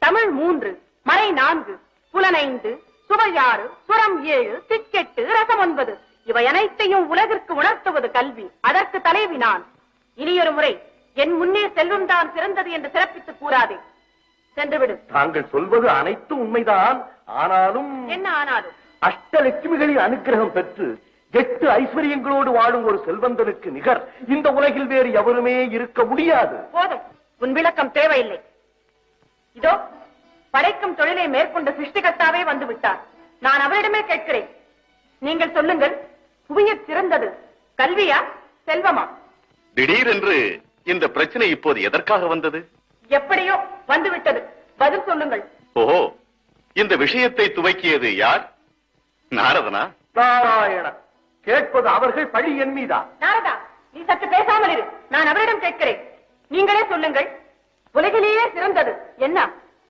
தமிழ் 3, மறை 4, புலன் 5, சுவை 6, சுரம் 7, திக்கெட்டு, ரசம் 9. இவை அனைத்தையும் உலகிற்கு உணர்த்துவது கல்வி. அதற்கு தலைவி நான். இனியொரு முறை என் முன்னே செல்வம் தான் சிறந்தது என்று சிறப்பித்து கூறாதே. சென்றுவிடு. தாங்கள் சொல்வது அனைத்தும் உண்மைதான். ஆனாலும் என்ன ஆனாலும்? அஷ்டலட்சுமிகளின் அனுகிரகம் பெற்று 8 ஐஸ்வர்யங்களோடு வாழும் ஒரு செல்வந்தனுக்கு நிகர் இந்த உலகில் வேறு எவருமே இருக்க முடியாது. போதும், உன் விளக்கம் தேவையில்லை. இதோ படைக்கும் தொழிலை மேற்கொண்ட சிருஷ்டிகர்த்தாவே வந்து விட்டார். நான் அவரிடமே கேட்கிறேன். நீங்கள் சொல்லுங்கள், புவியச் சிறந்தது கல்வியா செல்வமா? திடீரென்று இந்த பிரச்சனை இப்போது எதற்காக வந்தது? எப்படியோ வந்துவிட்டது. பதில் சொல்லுங்கள். ஓஹோ, இந்த விஷயத்தை துவக்கியது யார்? நாரதனா? நாராயண, கேட்பது அவர்கள் பழி என் மீதா? நாரதா, நீ சற்று பேசாமல் இரு. நான் அவரிடம் கேட்கிறேன். நீங்களே சொல்லுங்கள், உலகிலேயே சிறந்தது என்ன?